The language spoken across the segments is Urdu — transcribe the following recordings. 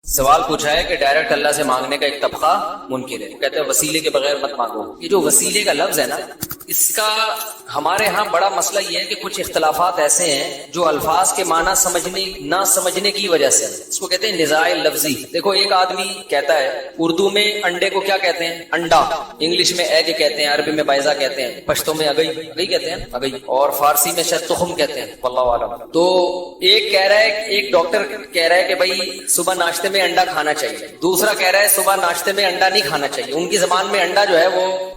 سوال پوچھا ہے کہ ڈائریکٹ اللہ سے مانگنے کا ایک طبقہ منکر ہے، کہتے ہیں وسیلے کے بغیر مت مانگو۔ یہ جو وسیلے کا لفظ ہے نا، اس کا ہمارے ہاں بڑا مسئلہ یہ ہے کہ کچھ اختلافات ایسے ہیں جو الفاظ کے معنی نہ سمجھنے کی وجہ سے، اس کو کہتے ہیں نزاع لفظی۔ دیکھو ایک آدمی کہتا ہے اردو میں انڈے کو کیا کہتے ہیں؟ انڈا، انگلش میں ایگ کہتے ہیں، عربی میں بیضہ کہتے ہیں، پشتو میں اگئی کہتے ہیں اگئی، اور فارسی میں شاید تخم کہتے ہیں، واللہ عالم۔ تو ایک کہہ رہا ہے، ایک ڈاکٹر کہہ رہا ہے کہ بھائی صبح ناشتے میں انڈا کھانا چاہیے، دوسرا کہہ رہا ہے صبح ناشتے میں انڈا نہیں کھانا چاہیے۔ ان کی زبان میں انڈا جو ہے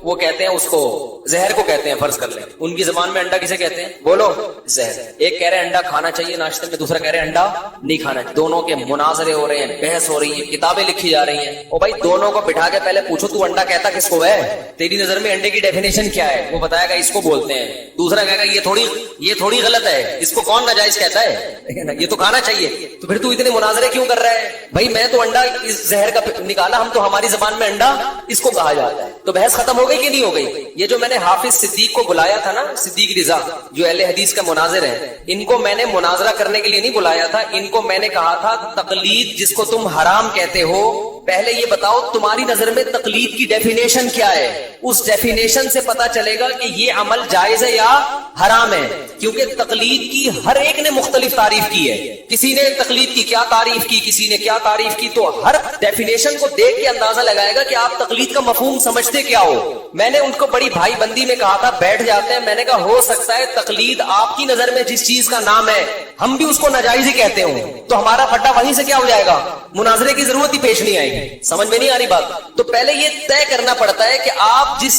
وہ کہتے ہیں، اس کو زہر کو کہتے ہیں، فرض کر لیں ان کی زبان میں انڈا کسے کہتے ہیں؟ بولو، زہر۔ ایک کہہ رہے ہیں انڈا کھانا چاہیے ناشتے میں، دوسرا کہہ رہے ہیں انڈا نہیں کھانا چاہیے۔ دونوں کے مناظرے ہو رہے ہیں، بحث ہو رہی ہے، کتابیں لکھی جا رہی ہیں۔ اور بھائی دونوں کو بٹھا کے پہلے پوچھو تو انڈا کہتا کس کو ہے؟ تیری نظر میں انڈے کی ڈیفینیشن کیا ہے؟ وہ بتائے گا اس کو بولتے ہیں، دوسرا کہے گا یہ تھوڑی غلط ہے، اس کو کون ناجائز کہتا ہے؟ یہ تو کھانا چاہیے۔ تو پھر تو اتنے مناظرے کیوں کر رہا ہے؟ بھائی میں تو انڈا اس زہر کا نکالا، ہم تو ہماری زبان میں انڈا اس کو کہا جاتا ہے۔ تو بحث ختم ہو گئی کہ نہیں ہو گئی؟ یہ جو میں نے حافظ صدیق کو بلایا تھا نا، صدیق رضا جو اہل حدیث کا مناظر ہے، ان کو میں نے مناظرہ کرنے کے لیے نہیں بلایا تھا، ان کو میں نے کہا تھا تقلید جس کو تم حرام کہتے ہو، پہلے یہ بتاؤ تمہاری نظر میں تقلید کی ڈیفینیشن کیا ہے؟ اس ڈیفینیشن سے پتا چلے گا کہ یہ عمل جائز ہے یا حرام ہے، کیونکہ تقلید کی ہر ایک نے مختلف تعریف کی ہے۔ کسی نے تقلید کی کیا تعریف کی، کسی نے کیا تعریف کی، تو ہر ڈیفینیشن کو دیکھ کے اندازہ لگائے گا کہ آپ تقلید کا مفہوم سمجھتے کیا ہو۔ میں نے ان کو بڑی بھائی بندی میں کہا تھا بیٹھ جاتے ہیں، میں نے کہا ہو سکتا ہے تقلید آپ کی نظر میں جس چیز کا نام ہے ہم بھی اس کو ناجائز ہی کہتے ہوں، تو ہمارا پھٹا وہیں سے کیا ہو جائے گا، مناظرے کی ضرورت ہی پیش نہیں آئے گی۔ سمجھ میں نہیں آ رہی بات؟ تو پہلے یہ طے کرنا پڑتا ہے کہ آپ جس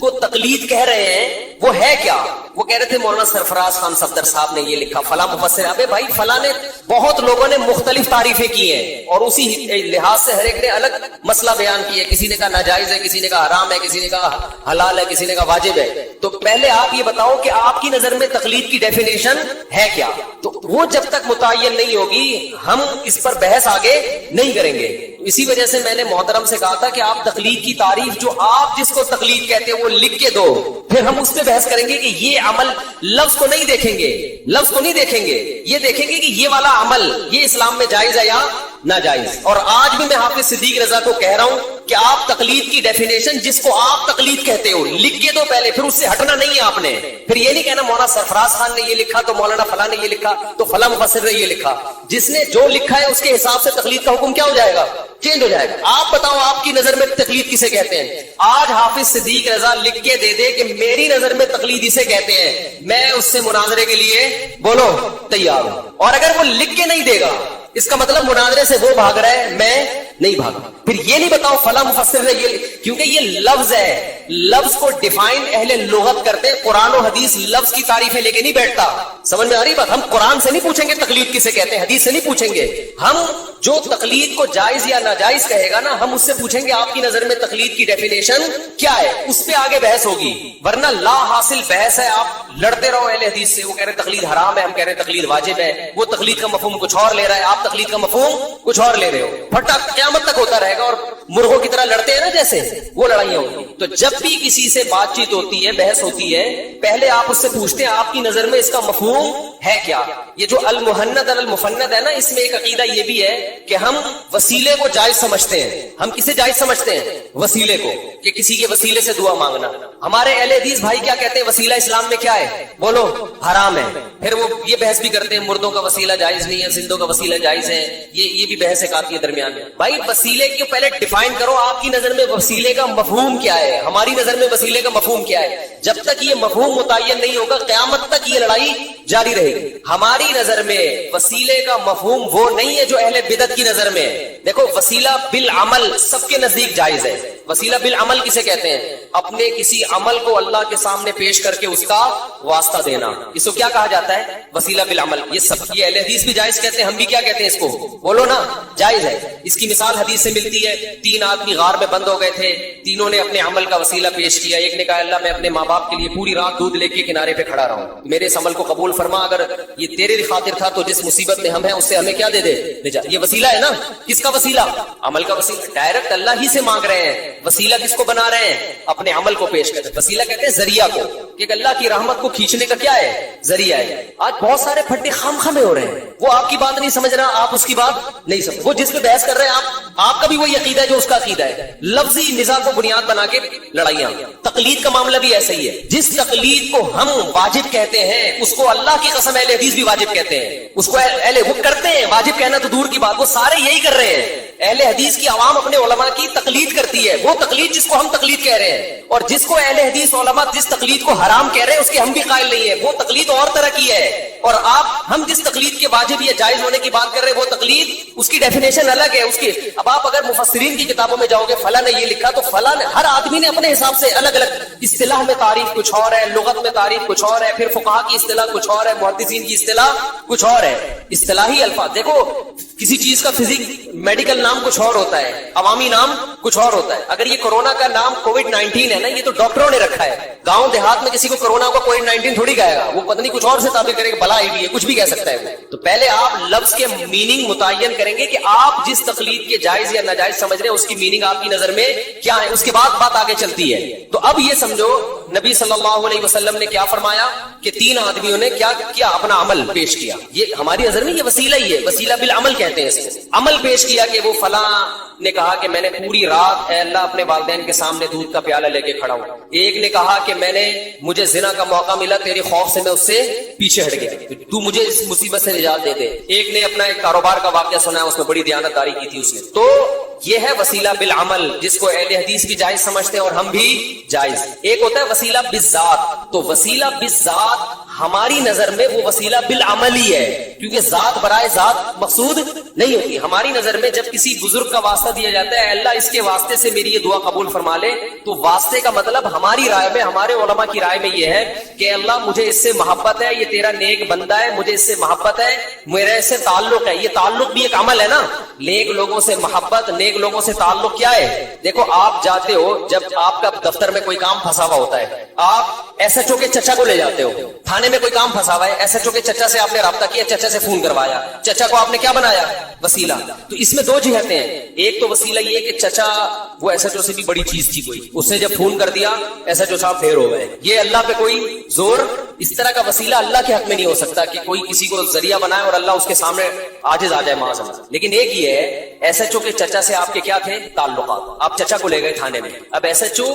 کو تقلید کہہ رہے ہیں وہ ہے کیا۔ وہ کہہ رہے تھے مولانا سرفراز خان صفدر صاحب نے یہ لکھا، فلاں مفسر۔ ابے بھائی فلاں نے بہت لوگوں نے مختلف تعریفیں کی ہیں اور اسی لحاظ سے ہر ایک نے الگ مسئلہ بیان کیا ہے، کسی نے کہا ناجائز ہے، کسی نے کہا حرام ہے، کسی نے کہا حلال ہے، کسی نے کہا واجب ہے۔ تو پہلے آپ یہ بتاؤ کہ آپ کی نظر میں تقلید کی ڈیفینیشن ہے کیا؟ تو وہ جب تک متعین نہیں ہوگی ہم اس پر بحث آگے نہیں کریں گے۔ اسی وجہ سے میں نے محترم سے کہا تھا کہ آپ تقلید کی تعریف جو آپ جس کو تقلید کہتے ہیں وہ لکھ کے دو، پھر ہم اس پہ بحث کریں گے کہ یہ عمل، لفظ کو نہیں دیکھیں گے، لفظ کو نہیں دیکھیں گے، یہ دیکھیں گے کہ یہ والا عمل یہ اسلام میں جائز ہے یا ناجائز۔ اور آج بھی میں حافظ صدیق رضا کو کہہ رہا ہوں کہ آپ تقلید کی ڈیفینیشن جس کو آپ تقلید کہتے ہو لکھ کے دو پہلے، پھر اس سے ہٹنا نہیں ہے آپ نے۔ پھر یہ نہیں کہنا مولانا سرفراز خان نے یہ لکھا تو مولانا فلاں نے یہ لکھا تو فلاں مفسر نے یہ لکھا۔ جس نے جو لکھا ہے اس کے حساب سے تقلید کا حکم کیا ہو جائے گا؟ چینج ہو جائے گا۔ آپ بتاؤ آپ کی نظر میں تقلید کسے کہتے ہیں؟ آج حافظ صدیق رضا لکھ کے دے دے کہ میری نظر میں تقلید اسے کہتے ہیں، میں اس سے مناظرے کے لیے بولو تیار ہوں۔ اور اگر وہ لکھ کے نہیں دے گا اس کا مطلب مناظرے سے وہ بھاگ رہا ہے، میں نہیں بھاگا۔ پھر یہ نہیں بتاؤ فلاں مفسر نے یہ، کیونکہ یہ لفظ ہے، لفظ کو ڈیفائن اہل لغت کرتے ہیں، قرآن و حدیث لفظ کی تعریفیں لے کے نہیں بیٹھتا۔ سمجھ میں آ رہی بات؟ ہم قرآن سے نہیں پوچھیں گے تقلید کسے کہتے ہیں، حدیث سے نہیں پوچھیں گے، ہم جو تقلید کو جائز یا ناجائز کہے گا نا ہم اس سے پوچھیں گے آپ کی نظر میں تقلید کی ڈیفینیشن کیا ہے، اس پہ آگے بحث ہوگی۔ ورنہ لا حاصل بحث ہے، آپ لڑتے رہو اہل حدیث سے، وہ کہہ رہے تقلید حرام ہے، ہم کہہ رہے تقلید واجب ہے، وہ تقلید کا مفہوم کچھ اور لے رہا ہے، آپ تقلید کا مفہوم کچھ اور لے رہے ہو۔ پھٹا قیامت تک ہوتا رہے گا، اور مرغوں کی طرح لڑتے ہیں نا جیسے، وہ لڑائیاں ہوگی۔ تو جب بھی کسی سے بات چیت ہوتی ہے، بحث ہوتی ہے، پہلے آپ اس سے پوچھتے ہیں آپ کی نظر میں اس کا مفہوم ہے کیا۔ یہ جو المحند المفند ہے نا، اس میں ایک عقیدہ یہ بھی ہے کہ ہم وسیلے کو جائز سمجھتے ہیں۔ ہم کسے جائز سمجھتے ہیں؟ وسیلے کو، کہ کسی کے وسیلے سے دعا مانگنا۔ ہمارے اہل حدیث بھائی کیا کہتے ہیں؟ وسیلہ اسلام میں کیا ہے؟ بولو، حرام ہے۔ پھر وہ یہ بحث بھی کرتے ہیں مردوں کا وسیلہ جائز نہیں ہے، زندوں کا وسیلہ جائز ہے، یہ بھی بحث ایک آتی ہے درمیان میں۔ بھائی وسیلے کو پہلے ڈیفائن کرو، آپ کی نظر میں وسیلے کا مفہوم کیا ہے، ہماری نظر میں وسیلے کا مفہوم کیا ہے۔ جب تک یہ مفہوم متعین نہیں ہوگا قیامت تک یہ لڑائی جاری رہے گی۔ ہماری نظر میں وسیلے کا مفہوم وہ نہیں ہے جو اہل بدعت کی نظر میں ہے۔ دیکھو وسیلہ بالعمل سب کے نزدیک جائز ہے۔ وسیلہ بالعمل کسے کہتے ہیں؟ اپنے کسی عمل کو اللہ کے سامنے پیش کر کے اس کا واسطہ دینا، اس کو کیا کہا جاتا ہے؟ وسیلہ بالعمل۔ یہ سب یہ اہل حدیث بھی جائز کہتے ہیں، ہم بھی کیا کہتے ہیں اس کو؟ بولو نا، جائز ہے۔ اس کی مثال حدیث سے ملتی ہے، 3 آدمی غار میں بند ہو گئے تھے، تینوں نے اپنے عمل کا وسیلہ پیش کیا۔ ایک نے کہا اللہ میں اپنے ماں باپ کے لیے پوری رات دودھ لے کے کنارے پہ کھڑا رہا ہوں، میرے اس عمل کو قبول فرما، اگر یہ تیرے خاطر تھا تو جس مصیبت میں ہم ہیں اس سے ہمیں کیا دے دے، یہ وسیلہ ہے نا۔ کس کا وسیلہ؟ عمل کا وسیلہ۔ ڈائریکٹ اللہ ہی سے مانگ رہے ہیں، وسیلہ کس کو بنا رہے ہیں؟ اپنے عمل کو پیش کرتے ہیں. وسیلہ کہتے ہیں ذریعہ کو, کہ اللہ کی رحمت کو کھینچنے کا کیا ہے؟ ذریعہ ہے. آج بہت سارے پھٹے خام خامے ہو رہے ہیں, وہ آپ کی بات نہیں سمجھ رہا, آپ اس کی بات نہیں سمجھ, وہ جس پہ بحث کر رہے ہیں آپ کا بھی وہی عقیدہ ہے جو اس کا عقیدہ ہے. لفظی نزاع کو بنیاد بنا کے لڑائیاں. تقلید کا معاملہ بھی ایسا ہی ہے. جس تقلید کو ہم واجب کہتے ہیں اس کو اللہ کی قسم اہل حدیث بھی واجب کہتے ہیں. اس کو وہ کرتے ہیں, واجب کہنا تو دور کی بات, وہ سارے یہی کر رہے ہیں. اہل حدیث کی عوام اپنے علماء کی تقلید کرتی ہے, وہ تقلید جس کو ہم تقلید کہہ رہے ہیں, اور جس کو اہل حدیث علماء جس تقلید کو حرام کہہ رہے ہیں اس کے ہم بھی قائل نہیں ہے. وہ تقلید اور طرح کی ہے, اور ہم جس تقلید کے واجب یا جائز ہونے کی بات کر رہے ہیں وہ تقلید, اس کی ڈیفینیشن الگ ہے. اس کی اب آپ اگر مفسرین کی کتابوں میں جاؤ گے, فلاں نے یہ لکھا تو فلاں نے, ہر آدمی نے اپنے حساب سے الگ الگ اصطلاح میں تعریف کچھ اور ہے, لغت میں تعریف کچھ اور ہے, پھر فقہا کی اصطلاح کچھ اور ہے, محدثین کی اصطلاح کچھ اور ہے. اصطلاحی الفاظ دیکھو, کسی چیز کا فزکس میڈیکل نام کچھ اور ہوتا ہے, عوامی نام کچھ اور ہوتا ہے. اگر یہ کورونا کا نام کووڈ-19 ہے نا, یہ تو ڈاکٹروں نے رکھا ہے. گاؤں دیہات میں کسی کو کورونا ہوگا کووڈ-19 تھوڑی کہے گا, وہ پتہ نہیں کچھ اور سے تعبیر کرے گا, بلا آئی بھی ہے, کچھ بھی کہہ سکتا ہے وہ. تو پہلے آپ لفظ کے میننگ متعین کریں گے کہ آپ جس تقلید کے جائز یا ناجائز سمجھ رہے ہیں اس کی میننگ آپ کی نظر میں کیا ہے, اس کے بعد بات آگے چلتی ہے. تو اب یہ سمجھو نبی صلی اللہ علیہ وسلم نے کیا فرمایا کہ 3 آدمیوں نے کیا کیا, اپنا عمل پیش کیا. یہ ہماری نظر میں یہ وسیلہ ہی ہے, وسیلہ بالعمل کہتے ہیں اسے. عمل پیش کیا کہ وہ فلاں نے کہا کہ میں نے پوری رات اے اللہ اپنے والدین کے سامنے دودھ کا پیالہ لے کے کھڑا ہوں. ایک نے کہا کہ مجھے زنا کا موقع ملا, تیرے خوف سے میں اس سے پیچھے ہٹ گیا, تو مجھے اس مصیبت سے نجات دے دے. ایک نے اپنا ایک کاروبار کا واقعہ سنا ہے, اس میں بڑی دیانتداری کی تھی اس نے. تو یہ ہے وسیلہ بالعمل, جس کو اہل حدیث بھی جائز سمجھتے ہیں اور ہم بھی جائز. ایک ہوتا ہے وسیلہ بالذات. تو وسیلہ بالذات ہماری نظر میں وہ وسیلہ بالعمل ہی ہے, کیونکہ ذات برائے ذات مقصود نہیں ہوتی. ہماری نظر میں جب کسی بزرگ کا واسطہ دیا جاتا ہے, اللہ اس کے واسطے سے میری یہ دعا قبول فرما لے, تو واسطے کا مطلب ہماری رائے میں, ہمارے علماء کی رائے میں یہ ہے کہ اللہ مجھے اس سے محبت ہے, یہ تیرا نیک بندہ ہے, مجھے اس سے محبت ہے, میرے اس سے تعلق ہے. یہ تعلق بھی ایک عمل ہے نا, نیک لوگوں سے محبت, نیک لوگوں سے تعلق کیا ہے. دیکھو آپ جاتے ہو, جب آپ کا دفتر میں کوئی کام پھنسا ہوا ہوتا ہے, آپ ایس ایچ او کے چچا کو لے جاتے ہو. تھانے میں کوئی کام پھنسا ہوا ہے, ایس ایچ او کے چچا سے آپ نے رابطہ کیا, چچا سے فون کروایا, چچا کو آپ نے کیا بنایا, وسیلہ. تو اس میں 2 جہتیں ہیں. ایک تو وسیلہ یہ کہ چچا وہ ایس ایچ او سے بھی بڑی چیز تھی کوئی, اس نے جب فون کر دیا ایس ایچ او صاحب پھیر ہو گئے. یہ اللہ پہ کوئی زور, اس طرح کا وسیلہ اللہ کے حق میں نہیں ہو سکتا کہ کوئی کسی کو ذریعہ بنائے اور اللہ اس کے سامنے عاجز آ جائے معاذ اللہ. لیکن ایک یہ ہے, ایس ایچ او کے چچا سے آپ کے کیا تھے تعلقات, آپ چچا کو لے گئے تھانے میں. اب ایس ایچ او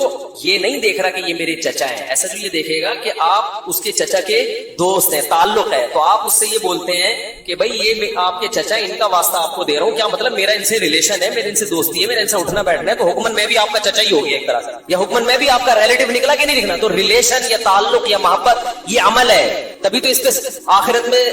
یہ نہیں دیکھ رہا کہ یہ میرے چچا ہیں, ایس ایچ او یہ دیکھے گا کہ آپ اس کے چچا کے دوست ہیں, تعلق ہے. تو آپ اس سے یہ بولتے ہیں کہ بھائی یہ آپ کے چچا, ان کا واسطہ آپ کو دے رہا ہوں, کیا مطلب میرا ان سے ریلیشن ہے, میرے ان سے دوستی ہے, میرے ان سے اٹھنا بیٹھنا ہے, تو حکمن میں بھی آپ کا چچا ہی ہو گیا ایک طرح سے, یا حکمن میں بھی آپ کا ریلیٹو نکلا کہ نہیں نکلا. تو ریلیشن یا تعلق یا محبت یہ عمل ہے, تبھی تو اس پہ آخرت میں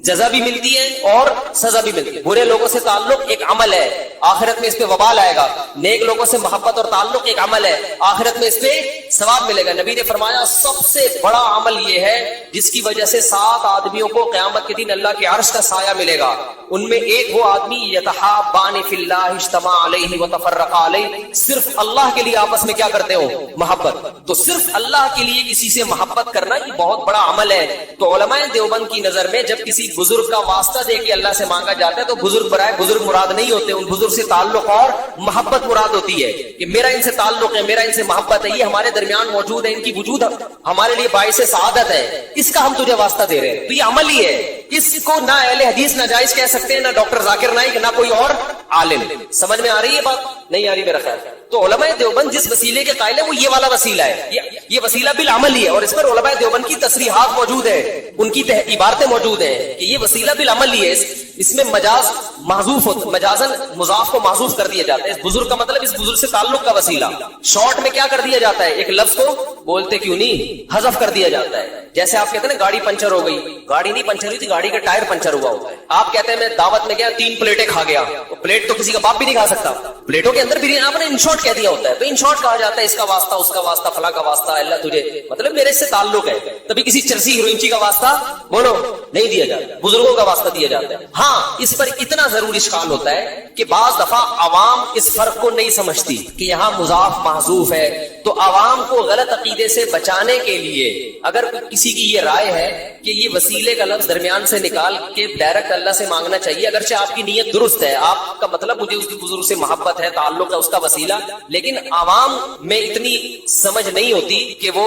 جزا بھی ملتی ہے اور سزا بھی ملتی ہے. برے لوگوں سے تعلق ایک عمل ہے, آخرت میں اس پہ وبال آئے گا. نیک لوگوں سے محبت اور تعلق ایک عمل ہے, آخرت میں اس پہ ثواب ملے گا. نبی نے فرمایا سب سے بڑا عمل یہ ہے جس کی وجہ سے 7 آدمیوں کو قیامت کے دن اللہ کے عرش کا سایہ ملے گا. ان میں ایک وہ آدمی یتحابان فی اللہ اجتمع علیہ وتفرقا علیہ, صرف اللہ کے لیے آپس میں کیا کرتے ہو, محبت. تو صرف اللہ کے لیے کسی سے محبت کرنا یہ بہت بڑا عمل ہے. تو علماء دیوبند کی نظر میں جب کسی بزرگ کا واسطہ دے کے اللہ سے مانگا جاتا ہے تو بزرگ برائے بزرگ مراد نہیں ہوتے, ان بزرگ سے تعلق اور محبت مراد ہوتی ہے کہ میرا ان سے تعلق ہے, میرا ان سے محبت ہے, یہ ہمارے درمیان موجود ہے, ان کی وجود ہمارے لیے باعث سعادت ہے, اس کا ہم تجھے واسطہ دے رہے ہیں. تو یہ عمل ہی ہے, اس کو نہ اہل حدیث نہ جائز کہہ سکتے ہیں, نہ ڈاکٹر ذاکر نائک, نہ کوئی اور عالم. سمجھ میں آ رہی ہے بات, نہیں آ رہی میرا خیال. تو علماء دیوبند جس وسیلے کے قائل ہے وہ یہ والا وسیلہ ہے, یہ وسیلہ بالعمل ہی ہے, اور اس پر علماء دیوبند کی تصریحات موجود ہے, ان کی عبارتیں موجود ہیں کہ یہ وسیلہ بالعمل ہی ہے. اس میں مجاز محذوف ہوتا, مجازن مضاف کو محذوف کر دیا جاتا ہے. اس بزرگ کا مطلب اس بزرگ سے تعلق کا وسیلہ. شارٹ میں کیا کر دیا جاتا ہے, ایک لفظ کو بولتے کیوں نہیں حذف کر دیا جاتا ہے. جیسے آپ کہتے ہیں نا گاڑی پنچر ہو گئی, گاڑی نہیں پنچر ہوئی تھی, گاڑی کا ٹائر پنچر ہوا ہوتا ہے. آپ کہتے ہیں میں دعوت میں گیا 3 پلیٹیں کھا گیا, تو پلیٹ تو کسی کا باپ بھی نہیں کھا سکتا, پلیٹوں کے اندر بھی آپ نے ان شارٹ کہہ دیا ہوتا ہے. تو ان شارٹ کہا جاتا ہے اس کا واسطہ, اس کا واسطہ, فلاں کا واسطہ, اللہ تجھے مطلب میرے سے تعلق ہے. تبھی کسی چرسی ہیروئنچی کا واسطہ بولو نہیں دیا جاتا, بزرگوں کا واسطہ دیا جاتا ہے. ہاں ہاں اس پر اتنا ضرور اشکال ہوتا ہے کہ بعض دفعہ عوام اس فرق کو نہیں سمجھتی کہ یہاں مضاف محذوف ہے، تو عوام کو غلط عقیدے سے بچانے کے لیے اگر کسی کی یہ رائے ہے کہ یہ وسیلے کا لفظ درمیان سے نکال کے ڈائریکٹ اللہ سے مانگنا چاہیے، اگرچہ آپ کی نیت درست ہے، آپ کا مطلب مجھے اس بزرگ سے محبت ہے، تعلق ہے، اس کا وسیلہ، لیکن عوام میں اتنی سمجھ نہیں ہوتی کہ وہ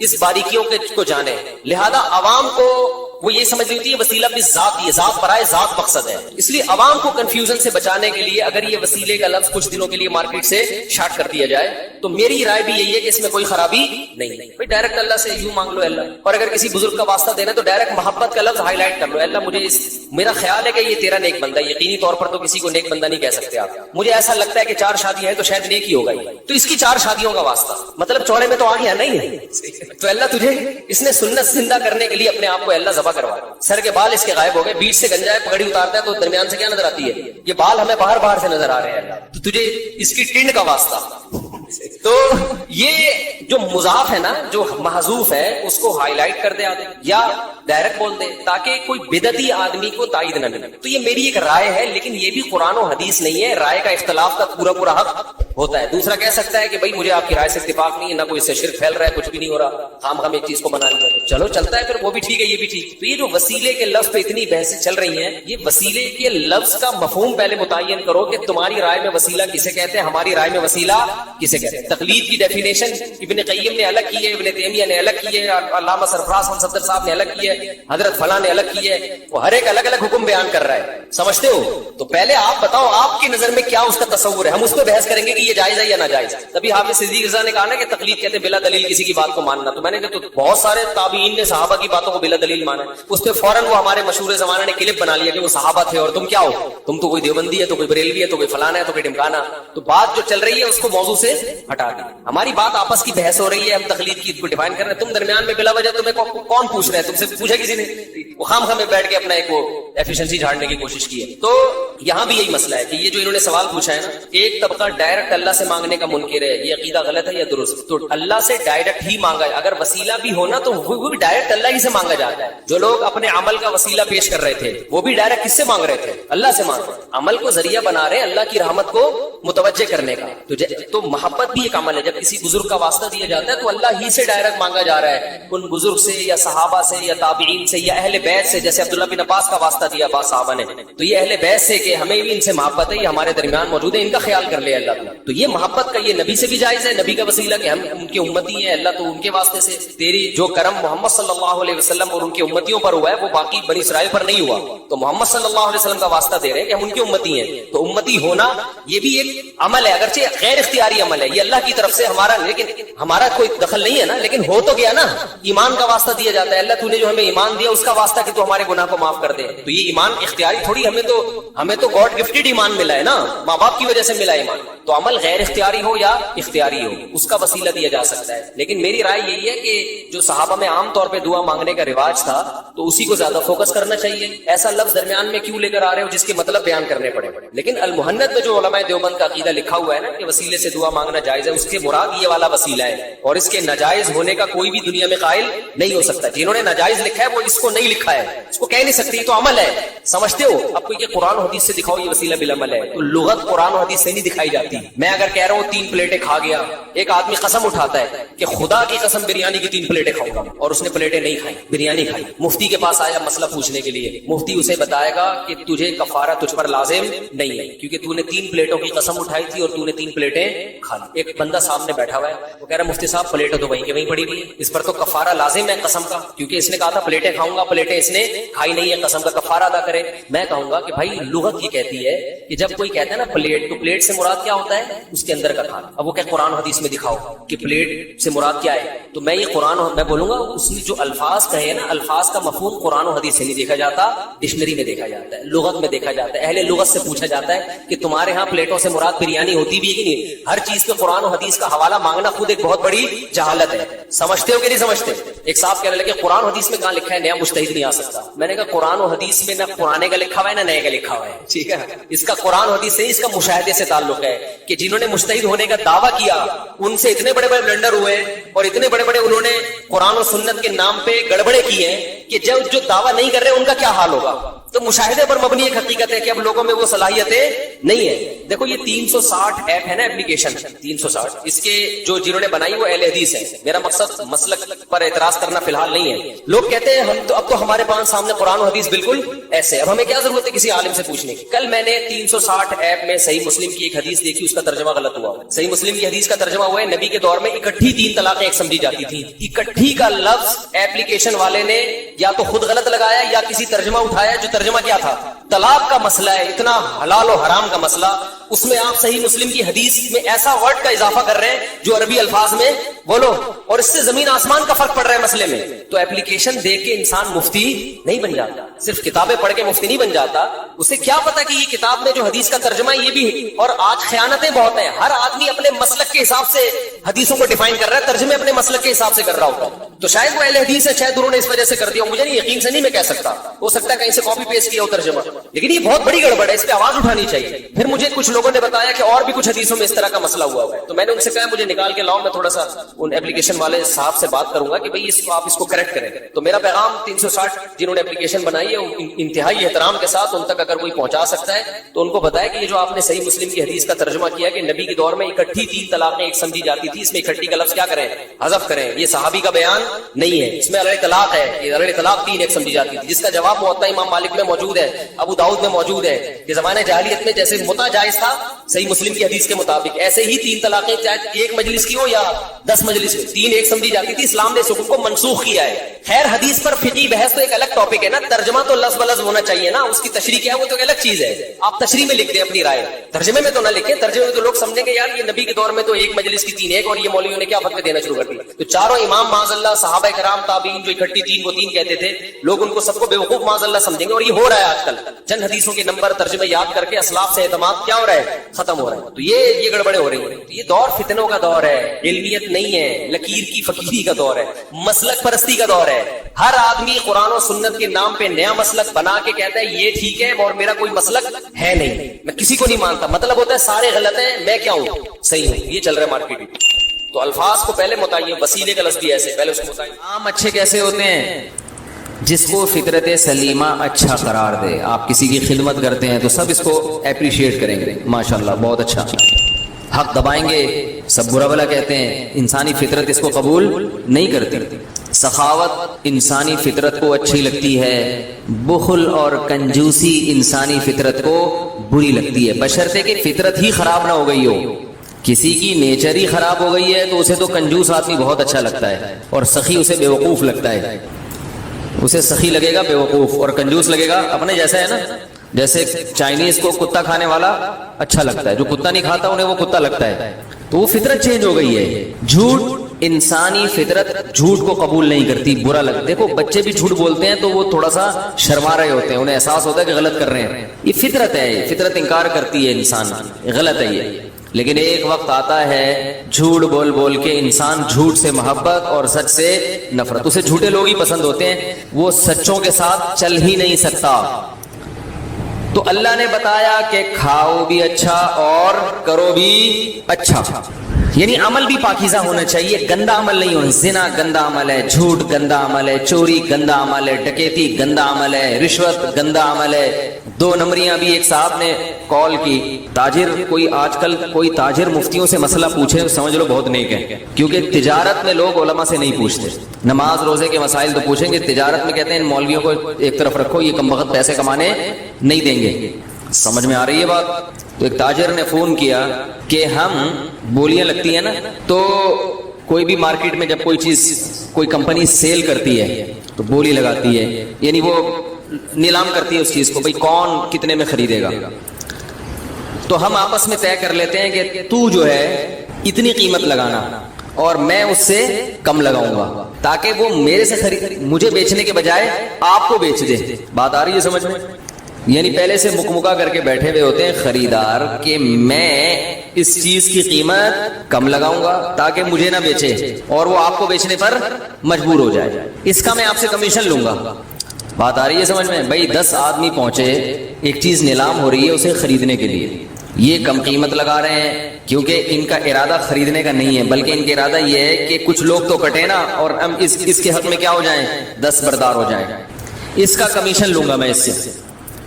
اس باریکیوں کو جانے، لہذا عوام کو وہ یہ سمجھ لیتی ہے وسیلہ بھی ذات، یہ ذات برائے ذات مقصد ہے، اس لیے عوام کو کنفیوژن سے بچانے کے لیے اگر یہ وسیلے کا لفظ کچھ دنوں کے لیے مارکیٹ سے شارٹ کر دیا جائے تو میری رائے بھی یہی ہے کہ اس میں کوئی خرابی نہیں، بھائی ڈائریکٹ اللہ سے یوں مانگ لو اللہ، اور اگر کسی بزرگ کا واسطہ دینا تو ڈائریکٹ محبت کا لفظ ہائی لائٹ کر لو، اللہ مجھے میرا خیال ہے کہ یہ تیرا نیک بندہ، یقینی طور پر تو کسی کو نیک بندہ نہیں کہہ سکتے آپ، مجھے ایسا لگتا ہے کہ 4 شادیاں ہیں تو شاید نیک ہی ہوگا، تو اس کی 4 شادیوں کا واسطہ، مطلب چوڑے میں تو آ گیا نہیں، تو اللہ تجھے اس نے سنت زندہ کرنے کے لیے اپنے آپ کو اللہ ذبح کروا، سر کے بال اس کے غائب ہو گئے، بیچ سے گنجا ہے، پگڑی اتارتا ہے تو درمیان سے کیا نظر آتی ہے؟ یہ بال ہمیں باہر سے نظر آ رہے ہیں، تو تجھے اس کی ٹنڈ کا واسطہ۔ تو یہ جو مضاف ہے نا، جو محذوف ہے، اس کو ہائی لائٹ کر دے آدمی یا ڈائریکٹ بول دے تاکہ کوئی بدعتی آدمی کو تائید نہ ملے۔ تو یہ میری ایک رائے ہے، لیکن یہ بھی قرآن و حدیث نہیں ہے، رائے کا اختلاف کا پورا حق ہوتا ہے۔ دوسرا کہہ سکتا ہے کہ بھائی مجھے آپ کی رائے سے اتفاق نہیں ہے، نہ کوئی اس سے شرک پھیل رہا ہے، کچھ بھی نہیں ہو رہا، خام ایک چیز کو بنا لیا، چلو چلتا ہے، پھر وہ بھی ٹھیک ہے، یہ بھی ٹھیک۔ تو یہ جو وسیلے کے لفظ پہ اتنی بحثیں چل رہی ہیں، یہ وسیلے کے لفظ کا مفہوم پہلے متعین کرو کہ تمہاری رائے میں وسیلہ کسے کہتے ہیں، ہماری رائے میں وسیلہ کسے کہتے ہیں۔ تقلید کی ڈیفینیشن ابن قیم نے الگ کی ہے، ابن تیمیہ نے الگ کی ہے، علامہ سرفراز خان صفدر صاحب نے الگ کی ہے، حضرت فلاں نے الگ کی ہے، وہ ہر ایک الگ الگ حکم بیان کر رہا ہے، سمجھتے ہو؟ تو پہلے آپ بتاؤ آپ کی نظر میں کیا اس کا تصور ہے، ہم اس پہ بحث کریں گے کہ یہ جائز ہے یا ناجائز۔ تبھی حافظ صدیق رضا نے کہا نا کہ تقلید کہتے ہیں بلا دلیل کسی کی بات کو ماننا، تو میں نے کہا تو بہت سارے تابعین نے صحابہ کی باتوں کو بلا دلیل مانا، اس پہ فوراً وہ ہمارے مشہور زمانے نے کلپ بنا لیا کہ وہ صحابہ تھے اور تم کیا ہو، تم تو کوئی دیوبندی ہے، تو کوئی بریلوی ہے، تو کوئی فلانا ہے، تو کوئی ڈمکانا۔ تو بات جو چل رہی ہے اس کو موضوع سے ہٹا دی، ہماری بات آپس کی بحث ہو رہی ہے، ہم تقلید کی کو ڈیفائن کر رہے ہیں، تم درمیان میں بلا وجہ تمہیں کون پوچھ رہے ہیں، تم سے پوچھا کسی نے؟ وہ خام میں بیٹھ کے اپنا ایک وہ ایفیشنسی جھاڑنے کی کوشش کی ہے۔ تو یہاں بھی یہی مسئلہ ہے کہ یہ جو انہوں نے سوال پوچھا ہے نا، ایک طبقہ ڈائریکٹ اللہ سے مانگنے کا منکر ہے، یہ عقیدہ غلط ہے یا درست؟ تو اللہ سے ڈائریکٹ ہی مانگا ہے، اگر وسیلہ بھی ہونا تو وہ بھی ڈائریکٹ اللہ ہی سے مانگا جاتا ہے۔ جو لوگ اپنے عمل کا وسیلہ پیش کر رہے تھے وہ بھی ڈائریکٹ کس سے مانگ رہے تھے؟ اللہ سے مانگ رہے تھے، عمل کو ذریعہ بنا رہے ہیں اللہ کی رحمت کو متوجہ کرنے کا۔ تو محبت بھی ایک عمل ہے، جب کسی بزرگ کا واسطہ دیا جاتا ہے تو اللہ ہی سے ڈائریکٹ مانگا جا رہا ہے، ان بزرگ سے یا صحابہ سے یا تابعین سے یا اہل بیت سے، جیسے عبداللہ بن عباس کا واسطہ دیا بعض صحابہ نے، تو یہ اہل بیت سے کہ ہمیں بھی ان سے محبت ہے، یہ ہمارے درمیان موجود ہے، ان کا خیال کر لے اللہ تعالیٰ۔ تو یہ محبت کا یہ نبی سے بھی جائز ہے، نبی کا وسیلہ کہ ہم ان کے امتی ہیں، اللہ تو ان کے واسطے سے، تیری جو کرم محمد صلی اللہ علیہ وسلم اور ان کے امتیوں پر ہوا ہے وہ باقی بنی اسرائیل پر نہیں ہوا، تو محمد صلی اللہ علیہ وسلم کا واسطہ دے رہے ہیں کہ ہم ان کے امتی ہیں۔ تو امتی ہونا یہ بھی ایک عمل ہے، اگرچہ غیر اختیاری عمل ہے، یہ اللہ کی طرف سے ہمارا، لیکن ہمارا کوئی دخل نہیں ہے نا، لیکن ہو تو گیا نا۔ ایمان کا واسطہ دیا جاتا ہے، اللہ تو نے جو ہمیں ایمان دیا اس کا واسطہ کہ تو ہمارے گناہ کو معاف کر دے، تو یہ ایمان اختیاری تھوڑی، ہمیں تو گاڈ گفٹڈ ایمان ملا ہے نا، ماں باپ کی وجہ سے ملا ایمان۔ تو عمل غیر اختیاری ہو یا اختیاری ہو اس کا وسیلہ دیا جا سکتا ہے، لیکن میری رائے یہی ہے کہ جو صحابہ میں عام طور پہ دعا مانگنے کا رواج تھا تو اسی کو زیادہ فوکس کرنا چاہیے، ایسا لفظ درمیان میں کیوں لے کر آ رہے ہو جس کے مطلب بیان کرنے پڑے۔ لیکن المحنت میں جو علماء دیوبند کا عقیدہ لکھا ہوا ہے نا کہ وسیلے سے دعا مانگنا جائز ہے، اس کے مراد یہ والا وسیلہ ہے، اور اس کے ناجائز ہونے کا کوئی بھی دنیا میں قائل نہیں ہو سکتا۔ جنہوں نے ناجائز لکھا ہے وہ اس کو نہیں لکھا ہے، اس کو کہہ نہیں سکتے، یہ تو عمل ہے، سمجھتے ہو؟ اب کوئی یہ قرآن و حدیث سے دکھاؤ یہ وسیلہ بالعمل ہے، تو لغت قرآن و حدیث سے نہیں دکھائی جاتی۔ میں اگر کہہ رہا ہوں 3 پلیٹیں کھا گیا، ایک آدمی قسم اٹھاتا ہے کہ خدا کی قسم بریانی کی 3 پلیٹیں کھاؤں گا، اور اس نے پلیٹیں نہیں کھائی، بریانی کھائی، مفتی کے پاس آیا مسئلہ پوچھنے کے لیے، مفتی اسے بتائے گا کہ تجھے کفارہ تجھ پر لازم نہیں ہے کیونکہ تو نے 3 پلیٹوں کی قسم اٹھائی تھی اور تو نے 3 پلیٹیں کھا لی۔ ایک بندہ سامنے بیٹھا ہوا ہے، وہ کہہ رہا ہے مفتی صاحب پلیٹیں تو وہیں کے وہیں پڑی ہوئی ہے، اس پر تو کفارہ لازم ہے قسم کا، کیونکہ اس نے کہا تھا پلیٹیں کھاؤں گا، پلیٹیں اس نے کھائی نہیں ہے، قسم کا کفارہ ادا کرے۔ میں کہوں گا کہ بھائی لغت یہ کہتی ہے کہ جب کوئی کہتا ہے نا پلیٹ، تو پلیٹ سے مراد کیا ہوتا ہے؟ اس کے اندر کا کھانا۔ اب وہ کہ قرآن حدیث میں دکھاؤ کہ پلیٹ سے مراد کیا ہے، تو میں یہ میں بولوں گا اس نے جو الفاظ کہے نا، الفاظ کا مفہوم قرآن و حدیث سے نہیں دیکھا جاتا، ڈکشنری میں دیکھا جاتا ہے، لغت میں دیکھا جاتا ہے، اہل لغت سے پوچھا جاتا ہے کہ تمہارے ہاں پلیٹوں سے مراد بریانی ہوتی بھی ہے کہ نہیں؟ ہر چیز کے قرآن و حدیث کا حوالہ مانگنا خود ایک بہت بڑی جہالت ہے، سمجھتے ہو کہ نہیں سمجھتے؟ ایک صاحب کہنے لگے قرآن و حدیث میں کہاں لکھا ہے نیا مجتہد نہیں آ سکتا؟ میں نے کہا قرآن و حدیث میں نہ پرانے کا لکھا ہوا ہے نہ نئے کا لکھا ہوا ہے، ٹھیک ہے؟ اس کا قرآن و حدیث سے اس کا مشاہدے سے تعلق ہے کہ جنہوں نے مجتہد ہونے کا دعویٰ کیا ان سے اتنے بڑے بڑے بلنڈر ہوئے اور اتنے بڑے بڑے انہوں نے قرآن و سنت کے نام پہ گڑبڑے کی ہیں کہ جو دعویٰ نہیں کر رہے ان کا کیا حال ہوگا۔ تو مشاہدے پر مبنی ایک حقیقت ہے کہ اب لوگوں میں وہ صلاحیتیں نہیں ہے. دیکھو یہ 360 ایپ ہے نا اپلیکیشن 360, اس کے جنہوں نے بنائی وہ اہل حدیث ہے. میرا مقصد مسلک پر اعتراض کرنا فی الحال نہیں ہے. لوگ کہتے ہیں اب تو ہمارے پاس سامنے قرآن و حدیث بالکل ایسے, اب ہمیں کیا ضرورت ہے کسی عالم سے پوچھنے کی. کل میں نے 360 ایپ میں صحیح مسلم کی ایک حدیث دیکھی, اس کا ترجمہ غلط ہوا. صحیح مسلم کی حدیث کا ترجمہ ہوا ہے نبی کے دور میں اکٹھی 3 طلاقیں ایک سمجھی جاتی تھی. اکٹھی کا لفظ ایپلیکیشن والے نے یا تو خود غلط لگایا یا کسی ترجمہ اٹھایا جو ترجمہ کیا تھا طلاق کا مسئلہ ہے, اتنا حلال و حرام کا مسئلہ, اس میں آپ صحیح مسلم کی حدیث میں ایسا ورڈ کا اضافہ کر رہے ہیں جو عربی الفاظ میں بولو, اور اس سے زمین آسمان کا فرق پڑ رہا ہے مسئلے میں. تو ایپلیکیشن دیکھ کے انسان مفتی نہیں بن جاتا, صرف کتابیں پڑھ کے مفتی نہیں بن جاتا. اسے کیا پتا کہ یہ کتاب میں جو حدیث کا ترجمہ ہے یہ بھی ہے. اور آج خیانتیں بہت ہیں, ہر آدمی اپنے مسلک کے حساب سے حدیثوں کو ڈیفائن کر رہا ہے, ترجمے اپنے مسلک کے حساب سے کر رہا ہوتا ہے. تو شاید وہ اہل حدیث ہے, شاید انہوں نے اس وجہ سے کر دیا, مجھے نہیں یقین سے نہیں میں کہہ سکتا, ہو سکتا ہے کہیں سے کاپی پیسٹ کیا ہو ترجمہ, لیکن یہ بہت بڑی گڑبڑ ہے, اس پہ آواز اٹھانی چاہیے. پھر مجھے کچھ لوگوں نے بتایا کہ اور بھی کچھ حدیثوں میں اس طرح کا مسئلہ ہوا ہے, تو میں نے ان سے کہا مجھے نکال کے لاؤ, میں تھوڑا سا ان ایپلیکیشن والے صاحب سے بات کروں گا کہ بھئی آپ اس کو کریکٹ کریں. تو میرا پیغام 360 جنہوں نے ایپلیکیشن بنائی ہے انتہائی احترام کے ساتھ ان تک اگر کوئی پہنچا سکتا ہے تو ان کو بتایا کہ یہ جو آپ نے صحیح مسلم کی حدیث کا ترجمہ کیا کہ نبی کے دور میں اکٹھی 3 طلاقیں ایک سمجھی جاتی تھی, اس میں اکٹھی کا لفظ کیا کریں, حذف کریں, یہ صحابی کا بیان نہیں ہے, اس میں علیہ طلاق ہے, یہ علیہ طلاق 3 ایک سمجھی جاتی تھی, جس کا جواب موطا امام مالک میں موجود ہے, ابو داؤد میں موجود ہے کہ زمانے جاہلیت میں جیسے متع جائز تھا صحیح مسلم کی حدیث کے مطابق, ایسے ہی 3 طلاقیں چاہے ایک مجلس کی ہو یا 10 مجلس کی, 3 ایک سمجھی جاتی تھی. اسلام نے اس حکم کو منسوخ کیا ہے. خیر حدیث پر فقہی بحث تو ایک الگ ٹاپک ہے نا, ترجمہ تو لفظ بلفظ ہونا چاہیے نا, اس کی تشریح کیا ہے وہ تو ایک الگ چیز ہے. آپ تشریح میں لکھ دیں اپنی رائے, ترجمے میں تو نہ لکھیں. ترجمے میں تو لوگ سمجھیں گے یار یہ نبی کے دور میں تو ایک مجلس کی 3 ایک, اور یہ مولویوں نے کیا فتوے دینا شروع کر دیا. تو چاروں امام معاذ اللہ, صحابہ کرام, تابعین جو اکٹھی 3 کو 3 کہتے تھے, لوگ ان کو سب کو بیوقوف معاذ اللہ سمجھیں گے, اور یہ ہو رہا ہے آج کل. چند حدیثوں کے نمبر ترجمے یاد کر کے اسلاف سے اعتماد کیا ہو رہا ہے, ختم ہو رہا ہے. تو یہ گڑبڑیں ہو رہی ہیں. یہ دور فتنوں کا دور ہے, علمیت نہیں ہے, لکیر کی فقیری کا دور ہے, مسلک پرستی کا دور ہے. ہر آدمی قرآن و سنت کے نام پہ نیا مسلک بنا کے کہتا ہے یہ ٹھیک ہے اور میرا کوئی مسلک ہے نہیں, میں کسی کو نہیں مانتا. مطلب ہوتا ہے سارے غلط ہیں, میں کیا ہوں, صحیح ہوں. یہ چل رہا ہے مارکیٹ میں. تو الفاظ کو پہلے متعین, وسیلے کا لفظ بھی ایسے, پہلے اس کو متعین. عام اچھے کیسے ہوتے ہیں, جس کو فطرت سلیمہ اچھا قرار دے. آپ کسی کی خدمت کرتے ہیں تو سب اس کو اپریشیٹ کریں گے, ماشاءاللہ بہت اچھا. حق دبائیں گے, سب برا بلا کہتے ہیں, انسانی فطرت اس کو قبول نہیں کرتی. سخاوت انسانی فطرت کو اچھی لگتی ہے, بخل اور کنجوسی انسانی فطرت کو بری لگتی ہے, بشرطے کہ فطرت ہی خراب نہ ہو گئی ہو. کسی کی نیچر ہی خراب ہو گئی ہے تو اسے تو کنجوس آدمی بہت اچھا لگتا ہے, اور سخی اسے بیوقوف لگتا ہے. اسے سخی لگے گا بیوقوف, اور کنجوس لگے گا اپنے جیسا ہے نا. جیسے چائنیز کو کتا کھانے والا اچھا لگتا ہے, جو کتا نہیں کھاتا انہیں وہ کتا لگتا ہے. تو وہ فطرت چینج ہو گئی ہے. جھوٹ, انسانی فطرت جھوٹ کو قبول نہیں کرتی, برا لگتا. دیکھو بچے بھی جھوٹ بولتے ہیں تو وہ تھوڑا سا شرما رہے ہوتے ہیں, انہیں احساس ہوتا ہے کہ غلط کر رہے ہیں. یہ فطرت ہے, فطرت انکار کرتی ہے انسان, غلط ہے یہ. لیکن ایک وقت آتا ہے جھوٹ بول بول کے انسان جھوٹ سے محبت اور سچ سے نفرت, اسے جھوٹے لوگ ہی پسند ہوتے ہیں, وہ سچوں کے ساتھ چل ہی نہیں سکتا. تو اللہ نے بتایا کہ کھاؤ بھی اچھا اور کرو بھی اچھا, یعنی عمل بھی پاکیزہ ہونا چاہیے, گندا عمل نہیں ہونا. زنا گندا عمل ہے, جھوٹ گندا عمل ہے, چوری گندا عمل ہے, ڈکیتی گندا عمل ہے, رشوت گندا عمل ہے. 2 نمبریاں بھی. ایک صاحب نے کال کی, تاجر, کوئی آج کل کوئی تاجر مفتیوں سے مسئلہ پوچھے سمجھ لو بہت نیک ہے, کیونکہ تجارت میں لوگ علماء سے نہیں پوچھتے. نماز روزے کے مسائل تو پوچھیں گے, تجارت میں کہتے ہیں ان مولویوں کو ایک طرف رکھو, یہ کم وقت پیسے کمانے نہیں دیں گے. سمجھ میں آ رہی ہے بات؟ تو ایک تاجر نے فون کیا کہ ہم بولیاں لگتی ہیں نا, تو کوئی بھی مارکیٹ میں جب کوئی چیز کوئی کمپنی سیل کرتی ہے تو بولی لگاتی ہے, یعنی وہ نیلام کرتی ہے اس چیز کو, بھئی کون کتنے میں خریدے گا. تو ہم آپس میں طے کر لیتے ہیں کہ تو جو ہے اتنی قیمت لگانا اور میں اس سے کم لگاؤں گا, تاکہ وہ میرے سے مجھے بیچنے کے بجائے آپ کو بیچ دے. بات آ رہی ہے سمجھ میں؟ یعنی پہلے سے مکمکا کر کے بیٹھے ہوئے ہوتے ہیں خریدار کہ میں اس چیز کی قیمت کم لگاؤں گا تاکہ مجھے نہ بیچے اور وہ آپ کو بیچنے پر مجبور ہو جائے, اس کا میں آپ سے کمیشن لوں گا. بات آ رہی ہے سمجھ میں؟ بھائی 10 آدمی پہنچے, ایک چیز نیلام ہو رہی ہے اسے خریدنے کے لیے, یہ کم قیمت لگا رہے ہیں کیونکہ ان کا ارادہ خریدنے کا نہیں ہے, بلکہ ان کا ارادہ یہ ہے کہ کچھ لوگ تو کٹے نا اور ہم اس کے حق میں کیا ہو جائیں, 10 بردار ہو جائیں. اس کا کمیشن لوں گا میں اس سے.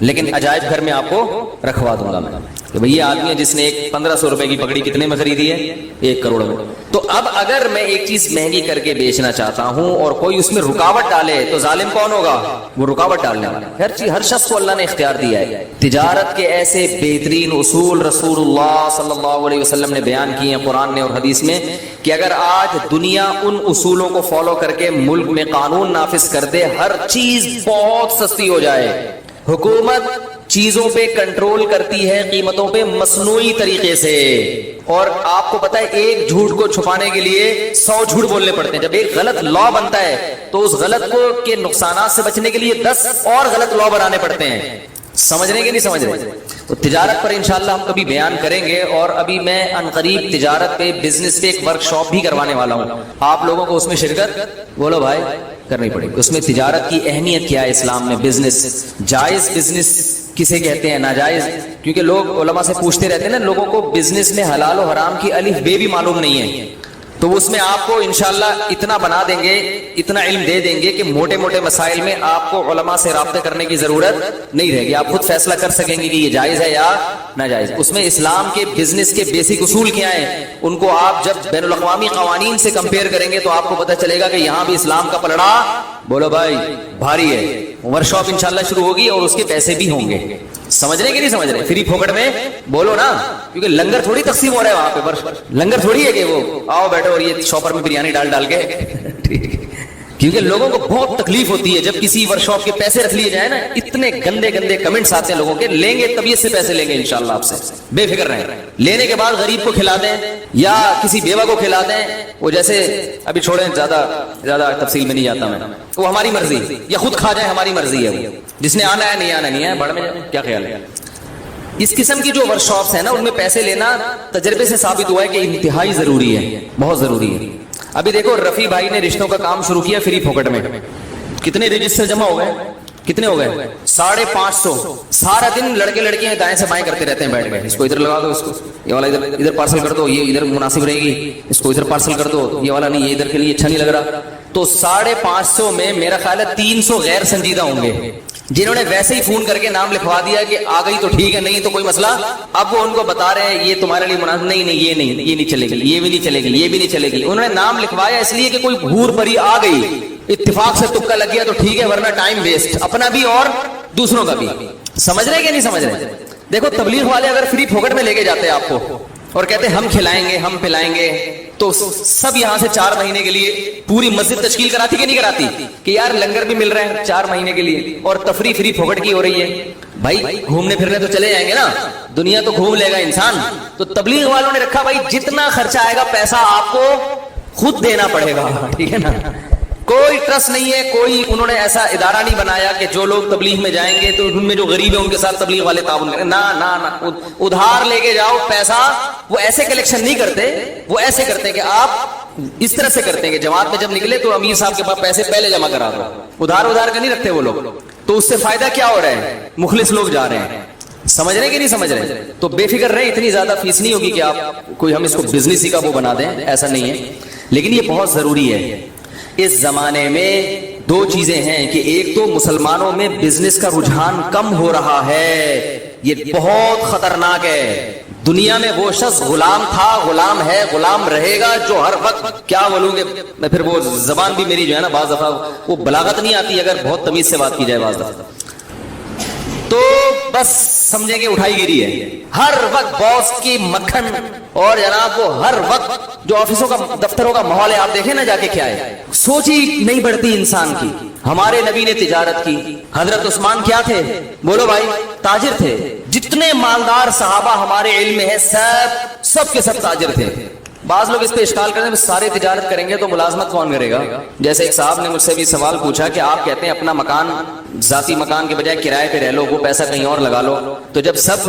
لیکن عجائب گھر میں آپ کو رکھوا دوں گا میں کہ بھئی یہ آدمی ہے جس نے ایک 1500 روپے کی پگڑی کتنے میں خریدی ہے؟ 1 کروڑ میں. تو اب اگر میں ایک چیز مہنگی کر کے بیچنا چاہتا ہوں اور کوئی اس میں رکاوٹ ڈالے تو ظالم کون ہوگا؟ وہ رکاوٹ ڈالنے والا. ہر شخص کو اللہ نے اختیار دیا ہے. تجارت کے ایسے بہترین اصول رسول اللہ صلی اللہ علیہ وسلم نے بیان کیے ہیں قرآن نے اور حدیث میں کہ اگر آج دنیا ان اصولوں کو فالو کر کے ملک میں قانون نافذ کر دے ہر چیز بہت سستی ہو جائے. حکومت چیزوں پہ کنٹرول کرتی ہے قیمتوں پہ مصنوعی طریقے سے, اور آپ کو پتا ہے ایک جھوٹ کو چھپانے کے لیے 100 جھوٹ بولنے پڑتے ہیں. جب ایک غلط لا بنتا ہے تو اس غلط کو کے نقصانات سے بچنے کے لیے 10 اور غلط لا بنانے پڑتے ہیں. سمجھ رہے کہ نہیں سمجھ رہے؟ تو تجارت پر انشاءاللہ ہم کبھی بیان کریں گے, اور ابھی میں عنقریب تجارت پہ بزنس پہ ایک ورکشاپ بھی کروانے والا ہوں. آپ لوگوں کو اس میں شرکت بولو بھائی کرنی پڑے گی. اس میں تجارت کی اہمیت کیا ہے اسلام میں, بزنس, جائز بزنس کسے کہتے ہیں, ناجائز, کیونکہ لوگ علماء سے پوچھتے رہتے ہیں نا, لوگوں کو بزنس میں حلال و حرام کی الف بے بھی معلوم نہیں ہے. تو اس میں آپ کو انشاءاللہ اتنا بنا دیں گے, اتنا علم دے دیں گے کہ موٹے موٹے مسائل میں آپ کو علماء سے رابطے کرنے کی ضرورت نہیں رہے گی. آپ خود فیصلہ کر سکیں گے کہ یہ جائز ہے یا ناجائز. اس میں اسلام کے بزنس کے بیسک اصول کیا ہیں, ان کو آپ جب بین الاقوامی قوانین سے کمپیئر کریں گے تو آپ کو پتہ چلے گا کہ یہاں بھی اسلام کا پلڑا بولو بھائی بھاری ہے. ورکشاپ انشاءاللہ شروع ہوگی اور اس کے پیسے بھی ہوں گے. سمجھ رہے کہ نہیں سمجھ رہے؟ فری پھوکٹ میں بولو نا, کیونکہ لنگر تھوڑی تقسیم ہو رہا ہے وہاں پہ. لنگر تھوڑی ہے کہ وہ آؤ بیٹھو اور یہ شاپر میں بریانی ڈال کے ٹھیک ہے. کیونکہ لوگوں کو بہت تکلیف ہوتی ہے جب کسی ورکشاپ کے پیسے رکھ لیے جائیں نا, اتنے گندے گندے کمنٹس آتے ہیں لوگوں کے. لیں گے طبیعت سے پیسے لیں گے انشاءاللہ آپ سے, بے فکر رہیں. لینے کے بعد غریب کو کھلا دیں یا کسی بیوہ کو کھلا دیں. وہ جیسے ابھی چھوڑیں, زیادہ تفصیل میں نہیں جاتا میں, وہ ہماری مرضی, یا خود کھا جائے ہماری مرضی ہے. وہ جس نے آنا ہے نہیں آنا نہیں ہے, بڑھ میں کیا خیال ہے. اس قسم کی جو ورکشاپس ہیں نا ان میں پیسے لینا تجربے سے ثابت ہوا ہے کہ انتہائی ضروری ہے, بہت ضروری ہے. ابھی دیکھو رفیع بھائی نے رشتوں کا کام شروع کیا فری پھوکٹ میں. کتنے رجسٹر جمع ہو گئے, کتنے ہو گئے؟ 550. سارا دن لڑکے لڑکیاں دائیں سے بائیں کرتے رہتے ہیں بیٹھ کے, اس کو ادھر لگا دو, اس کو یہ والا ادھر پارسل کر دو, یہ ادھر مناسب رہے گی, اس کو ادھر پارسل کر دو, یہ والا نہیں, یہ ادھر کے لیے اچھا نہیں لگ رہا. تو 550 میں میرا خیال ہے 300 غیر سنجیدہ ہوں گے جنہوں نے ویسے ہی فون کر کے نام لکھوا دیا کہ آ گئی تو ٹھیک ہے, نہیں تو کوئی مسئلہ. اب وہ ان کو بتا رہے ہیں یہ تمہارے لیے مناسب نہیں, یہ نہیں, یہ نہیں چلے گی, یہ بھی نہیں چلے گی, یہ بھی نہیں چلے گی. انہوں نے نام لکھوایا اس لیے کہ کوئی بھور پری آ گئی, اتفاق سے تکا لگ گیا تو ٹھیک ہے, ورنہ ٹائم ویسٹ اپنا بھی اور دوسروں کا بھی. سمجھ رہے کہ نہیں سمجھ رہے؟ دیکھو تبلیغ والے اگر فری پھوکٹ میں لے کے جاتے ہیں آپ کو اور کہتے ہیں ہم کھلائیں گے, ہم پلائیں گے, تو سب یہاں سے 4 مہینے کے لیے پوری مسجد تشکیل کراتی کہ نہیں کراتی کہ یار لنگر بھی مل رہے ہیں 4 مہینے کے لیے اور تفریح فری پھوکٹ کی ہو رہی ہے. بھائی گھومنے پھرنے تو چلے جائیں گے نا, دنیا تو گھوم لے گا انسان. تو تبلیغ والوں نے رکھا بھائی جتنا خرچہ آئے گا پیسہ آپ کو خود دینا پڑے گا, ٹھیک ہے نا. کوئی ٹرسٹ نہیں ہے, کوئی انہوں نے ایسا ادارہ نہیں بنایا کہ جو لوگ تبلیغ میں جائیں گے تو ان میں جو غریب ہیں ان کے ساتھ تبلیغ والے تعاون کریں. نہ ادھار لے کے جاؤ پیسہ. وہ ایسے کلیکشن نہیں کرتے, وہ ایسے کرتے ہیں کہ آپ اس طرح سے کرتے ہیں کہ جماعت میں جب نکلے تو امیر صاحب کے پاس پیسے پہلے جمع کرا دو. ادھار کا نہیں رکھتے وہ لوگ. تو اس سے فائدہ کیا ہو رہا ہے, مخلص لوگ جا رہے ہیں. سمجھ رہے کہ نہیں سمجھ رہے؟ تو بے فکر رہے, اتنی زیادہ فیس نہیں ہوگی کہ آپ کوئی ہم اس کو بزنس ہی کا وہ بنا دیں, ایسا نہیں ہے. لیکن یہ بہت ضروری ہے. اس زمانے میں 2 چیزیں ہیں کہ ایک تو مسلمانوں میں بزنس کا رجحان کم ہو رہا ہے, یہ بہت خطرناک ہے. دنیا میں وہ شخص غلام تھا, غلام ہے, غلام رہے گا جو ہر وقت کیا بولوں گے میں, پھر وہ زبان بھی میری جو ہے نا بعض دفعہ وہ بلاغت نہیں آتی اگر بہت تمیز سے بات کی جائے بعض دفعہ, تو بس سمجھیں کہ اٹھائی گیری ہے. ہر وقت باس کی مکھن, اور جناب وہ ہر وقت جو آفسوں کا دفتروں کا ماحول ہے آپ دیکھیں نا جا کے کیا ہے, سوچ ہی نہیں بڑھتی انسان کی. ہمارے نبی نے تجارت کی. حضرت عثمان کیا تھے بولو بھائی, تاجر تھے. جتنے مالدار صحابہ ہمارے علم میں ہیں سب کے سب تاجر تھے. بعض لوگ اس پہ اشکال کرتے ہیں سارے تجارت کریں گے تو ملازمت کون کرے گا. جیسے ایک صاحب نے مجھ سے بھی سوال پوچھا کہ آپ کہتے ہیں اپنا مکان ذاتی مکان کے بجائے کرائے پہ رہ لو, وہ پیسہ کہیں اور لگا لو, تو جب سب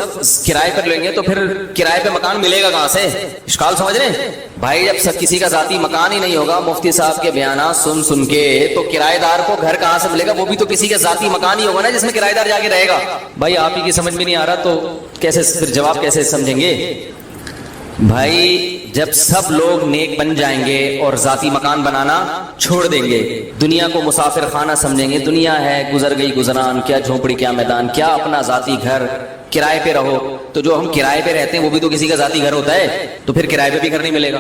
کرائے پر لیں گے تو پھر کرائے پہ مکان ملے گا کہاں سے؟ اشکال سمجھ رہے ہیں بھائی. جب سب کسی کا ذاتی مکان ہی نہیں ہوگا, مفتی صاحب کے بیانات سن کے, تو کرایہ دار کو گھر کہاں سے ملے گا؟ وہ بھی تو کسی کا ذاتی مکان ہی ہوگا نا جس میں کرایہ دار جا کے رہے گا. بھائی آپ ہی کی سمجھ میں نہیں آ رہا تو کیسے پھر جواب کیسے سمجھیں گے؟ بھائی جب سب لوگ نیک بن جائیں گے اور ذاتی مکان بنانا چھوڑ دیں گے, دنیا کو مسافر خانہ سمجھیں گے, دنیا ہے گزر گئی گزران, کیا جھونپڑی کیا میدان, کیا اپنا ذاتی گھر, کرائے پہ رہو. تو جو ہم کرائے پہ رہتے ہیں وہ بھی تو کسی کا ذاتی گھر ہوتا ہے, تو پھر کرائے پہ بھی گھر نہیں ملے گا.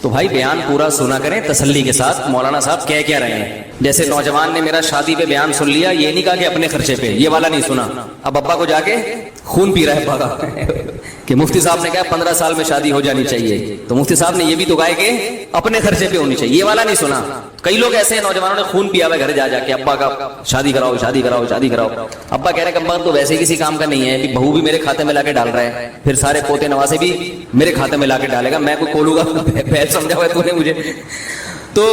تو بھائی بیان پورا سنا کریں تسلی کے ساتھ. مولانا صاحب کہہ کیا رہے ہیں, جیسے نوجوان نے میرا شادی پہ بیان سن لیا, یہ نہیں کہا کہ اپنے خرچے پہ, یہ والا نہیں سنا. اب ابا کو جا کے خون پی رہا ہے ابا کا کہ مفتی صاحب نے کہا 15 سال میں شادی ہو جانی چاہیے, تو مفتی صاحب نے یہ بھی تو کہا کہ اپنے خرچے پہ ہونی چاہیے, یہ والا نہیں سنا. کئی لوگ ایسے ہیں نوجوانوں نے خون پیا ہوا گھر جا کے ابا کا شادی کراؤ شادی کراؤ شادی کراؤ. ابا کہہ رہے کہ ابا تو ویسے ہی کسی کام کا نہیں ہے, بہو بھی میرے کھاتے میں لا کے ڈال رہا ہے, پھر سارے پوتے نواسے بھی میرے کھاتے میں لا کے ڈالے گا, میں کوئی کھولوں گا پہل سمجھا ہوا ہے تو نے مجھے. تو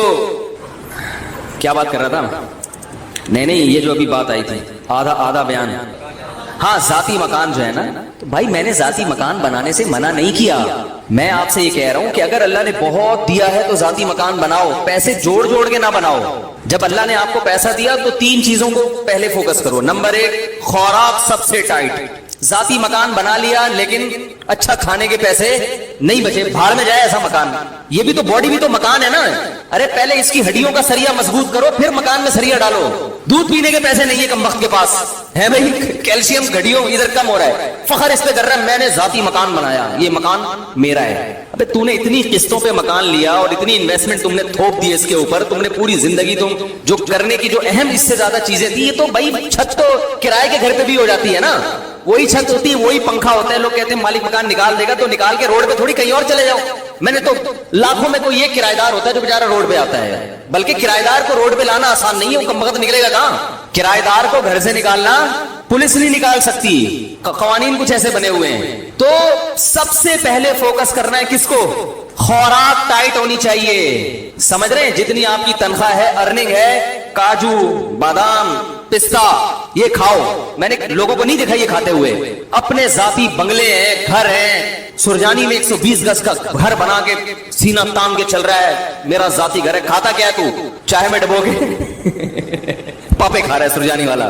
کیا بات کر رہا تھا, نہیں یہ جو ابھی بات آئی تھی آدھا بیان. ہاں ذاتی مکان جو ہے نا, تو بھائی میں نے ذاتی مکان بنانے سے منع نہیں کیا. میں آپ سے یہ کہہ رہا ہوں کہ اگر اللہ نے بہت دیا ہے تو ذاتی مکان بناؤ, پیسے جوڑ جوڑ کے نہ بناؤ. جب اللہ نے آپ کو پیسہ دیا تو 3 چیزوں کو پہلے فوکس کرو. نمبر 1, خوراک سب سے ٹائٹ. ذاتی مکان بنا لیا لیکن اچھا کھانے کے پیسے نہیں بچے, بھاڑ میں جائے ایسا مکان. یہ بھی تو باڈی بھی تو مکان ہے نا. ارے پہلے اس کی ہڈیوں کا سریا مضبوط کرو, پھر مکان میں سریا ڈالو. دودھ پینے کے پیسے نہیں ہے کم وقت کے پاس ہے بھائی, کیلشیم گھڑیوں ادھر کم ہو رہا ہے, فخر اس پہ کر رہا ہے میں نے ذاتی مکان بنایا, یہ مکان میرا ہے. ابے تو نے اتنی قسطوں پہ مکان لیا اور اتنی انویسٹمنٹ تم نے تھوپ دی اس کے اوپر, تم نے پوری زندگی تم جو کرنے کی جو اہم اس سے زیادہ چیزیں تھی, یہ تو بھائی چھت تو کرائے کے گھر پہ بھی ہو جاتی ہے نا, وہی چھت ہوتی ہے وہی پنکھا ہوتا ہے. لوگ کہتے ہیں مالک مکان نکال دے گا, تو نکال کے روڈ پہ تھوڑی کہیں اور چلے جاؤ. میں نے تو لاکھوں میں کوئی ایک کرایہ دار ہوتا ہے جو بیچارہ روڈ پہ آتا ہے, بلکہ کرایہ دار کو روڈ پہ لانا آسان نہیں ہے, وہ کم وقت نکلے گا کہاں. کرایہ دار کو گھر سے نکالنا پولیس نہیں نکال سکتی, قوانین کچھ ایسے بنے ہوئے ہیں. تو سب سے پہلے فوکس کرنا ہے کس کو, خوراک ٹائٹ ہونی چاہیے. سمجھ رہے ہیں, جتنی آپ کی تنخواہ ہے, ارننگ ہے, کاجو بادام پستہ یہ کھاؤ. میں نے لوگوں کو نہیں دیکھا یہ کھاتے ہوئے. اپنے ذاتی بنگلے ہیں, گھر ہیں, سرجانی میں 120 گز کا گھر بنا کے سینہ تان کے چل رہا ہے, میرا ذاتی گھر ہے. کھاتا کیا ہے تو, چائے میں ڈبو کے پاپے کھا رہا ہے سرجانی والا.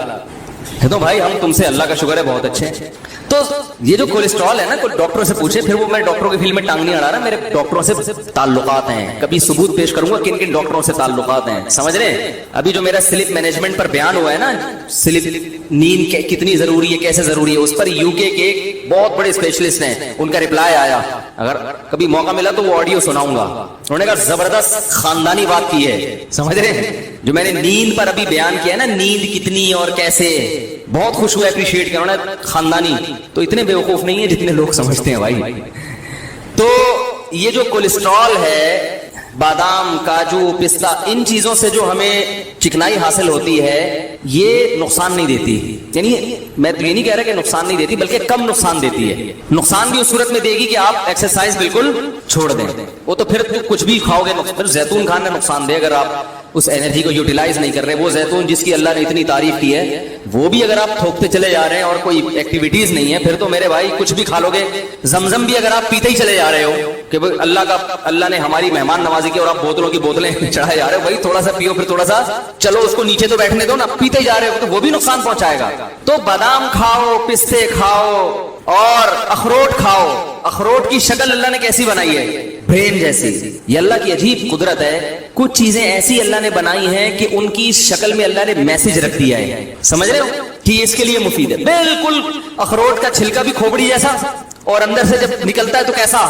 تو بھائی ہم تم سے اللہ کا شکر ہے بہت اچھے ہیں. تو یہ جو کولیسٹرول ہے نا, کوئی ڈاکٹروں سے پوچھے, پھر وہ میں ڈاکٹروں کی فیلڈ میں ٹانگ نہیں اڑا رہا, میرے ڈاکٹروں سے تعلقات ہیں, کبھی ثبوت پیش کروں گا کن کن ڈاکٹروں سے تعلقات ہیں. سمجھ رہے ہیں, ابھی جو میرا سلیپ مینجمنٹ پر بیان ہوا ہے نا, سلیپ نیند کتنی ضروری ہے, کیسے ضروری ہے, اس پر یو کے ایک بہت بڑے اسپیشلسٹ ہیں, ان کا ریپلائی آیا, اگر کبھی موقع ملا تو وہ آڈیو سناؤں گا. انہوں نے کہا زبردست خاندانی بات کی ہے. سمجھ رہے ہیں, جو میں نے نیند پر ابھی بیان کیا ہے نا, نیند کتنی اور کیسے, بہت خوش ہوا اپریشیٹ کیا انہوں نے. خاندانی تو اتنے بیوقوف نہیں ہے جتنے لوگ سمجھتے ہیں بھائی. تو یہ جو کولیسٹرول ہے, بادام کاجو پستہ, ان چیزوں سے جو ہمیں چکنائی حاصل ہوتی ہے, یہ نقصان نہیں دیتی. یعنی میں تو یہ نہیں کہہ رہا کہ نقصان نہیں دیتی, بلکہ کم نقصان دیتی ہے. نقصان بھی اس صورت میں دے گی کہ آپ ایکسرسائز بالکل چھوڑ دیں, وہ تو پھر کچھ بھی کھاؤ گے. پھر زیتون کھانا نقصان دے اگر آپ اس انرجی کو یوٹیلائز نہیں کر رہے. وہ زیتون جس کی اللہ نے اتنی تعریف کی ہے, وہ بھی اگر آپ تھوکتے چلے جا رہے ہیں اور کوئی ایکٹیویٹیز نہیں ہے, پھر تو میرے بھائی کچھ بھی کھا لو گے. زمزم بھی اگر آپ پیتے ہی چلے جا رہے ہو کہ اللہ نے ہماری مہمان نوازی کی, اور آپ بوتلوں کی بوتلیں چڑھائے جا رہے ہو, بھائی تھوڑا سا پیو, پھر تھوڑا سا چلو اس کو نیچے تو بیٹھنے دو نا, پیتے ہی جا رہے ہو تو وہ بھی نقصان پہنچائے گا. تو بادام کھاؤ, پستے کھاؤ اور اخروٹ کھاؤ. اخروٹ کی شکل اللہ نے کیسی بنائی ہے, برین جیسی. یہ اللہ کی عجیب قدرت ہے. کچھ چیزیں ایسی اللہ نے بنائی ہیں کہ ان کی شکل میں اللہ نے میسج رکھ دیا ہے. سمجھ رہے ہو کہ یہ اس کے لیے مفید ہے. بالکل اخروٹ کا چھلکا بھی کھوپڑی جیسا, اور اندر سے جب نکلتا ہے تو کیسا,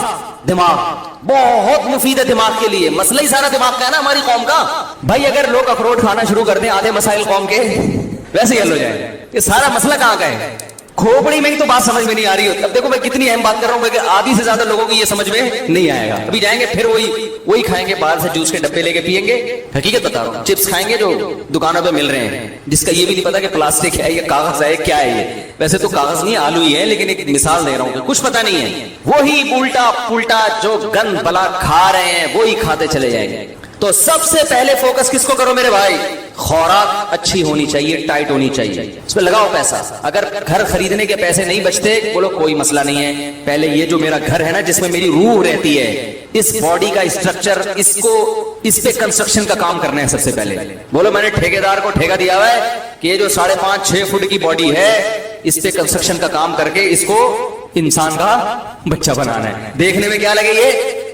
دماغ. بہت مفید ہے دماغ کے لیے. مسئلہ ہی سارا دماغ کا ہے نا ہماری قوم کا. بھائی اگر لوگ اخروٹ کھانا شروع کر دیں, آدھے مسائل قوم کے ویسے ہی حل ہو جائے. یہ سارا مسئلہ کہاں کا ہے, کھوپڑی میں ہی تو بات سمجھ میں نہیں آ رہی ہوتی. اب دیکھو میں کتنی اہم بات کر رہا ہوں کہ آدھی سے زیادہ لوگوں کو یہ سمجھ میں نہیں آئے گا. ابھی جائیں گے پھر وہی کھائیں گے, باہر سے جوس کے ڈبے لے کے پیئیں گے. حقیقت بتا رہا ہوں, چپس کھائیں گے جو دکانوں پہ مل رہے ہیں, جس کا یہ بھی نہیں پتا کہ پلاسٹک ہے یا کاغذ ہے, کیا ہے یہ. ویسے تو کاغذ نہیں, آلو ہی ہے, لیکن ایک مثال دے رہا ہوں کہ کچھ پتا نہیں ہے. وہی الٹا پلٹا جو گند بلا کھا رہے ہیں وہی کھاتے چلے جائیں گے. تو سب سے پہلے فوکس کس کو کرو میرے بھائی, خوراک اچھی ہونی چاہیے, ٹائٹ ہونی چاہیے, اس پہ لگاؤ پیسہ. اگر گھر خریدنے کے پیسے نہیں بچتے, بولو کوئی مسئلہ نہیں ہے, پہلے یہ جو میرا گھر ہے نا جس میں میری روح رہتی ہے, اس باڈی کا اسٹرکچر, اس پہ کنسٹرکشن کا کام کرنا ہے سب سے پہلے. بولو میں نے ٹھیکیدار کو ٹھیکہ دیا ہوا ہے کہ یہ جو 5.5-6 فٹ کی باڈی ہے, اس پہ کنسٹرکشن کا کام کر کے اس کو انسان کا بچہ بنانا ہے. دیکھنے میں کیا لگے, یہ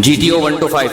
GTO 125,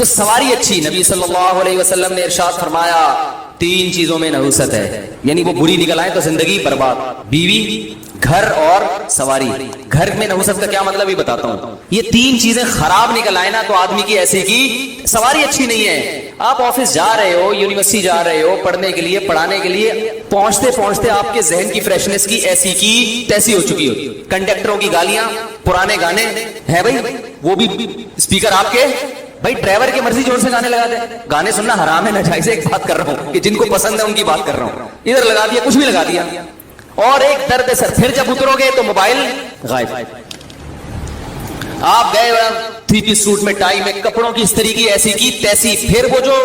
تو سواری اچھی. نبی صلی اللہ علیہ وسلم نے ارشاد فرمایا 3 چیزوں میں نحوست ہے, یعنی وہ بری نکل آئے تو زندگی برباد. بیوی, گھر اور سواری. گھر میں نحوست کا کیا مطلب یہ بتاتا ہوں. یہ 3 چیزیں خراب نکل آئے نا تو آدمی کی ایسے کی سواری اچھی نہیں ہے. آپ آفس جا رہے ہو, یونیورسٹی جا رہے ہو پڑھنے کے لیے, پڑھانے کے لیے, پہنچتے پہنچتے آپ کے ذہن کی فریشنس کی ایسی کی تیسی ہو چکی ہوتی. کنڈکٹروں کی گالیاں, پرانے گانے ہے بھائی, وہ بھی اسپیکر آپ کے. بھائی ڈرائیور کی مرضی جوڑ سے گانے لگا دے. گانے سننا حرام ہے, ناجائز ہے. ایک بات کر رہا ہوں کہ جن کو پسند ہے ان کی بات کر رہا ہوں. ادھر لگا دیا, کچھ بھی لگا دیا. اور ایک درد سر, پھر جب اترو گے تو موبائل غائب. آپ گئے 3 پیس سوٹ میں, ٹائی میں, کپڑوں کی استری کی ایسی کی تیسی. پھر وہ جو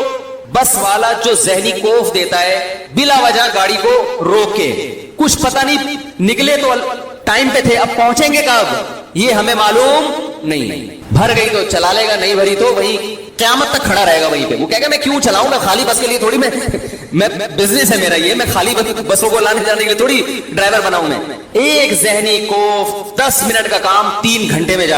بس والا جو ذہنی کوف دیتا ہے بلا وجہ گاڑی کو روک کے, کچھ پتہ نہیں, نکلے تو ٹائم پہ تھے, اب پہنچیں گے کب یہ ہمیں معلوم نہیں. بھر گئی تو چلا لے گا, نہیں بھری تو وہی قیامت تک کھڑا رہے گا وہیں پہ. وہ کہے گا میں کیوں چلاؤں گا, خالی بس کے لیے تھوڑی, میں بزنس ہے میرا یہ, میں خالی بسوں کو لانے جانے کے لیے تھوڑی ڈرائیور بناؤں میں. ایک ذہنی کوف 10 منٹ کا کام 3 گھنٹے میں جا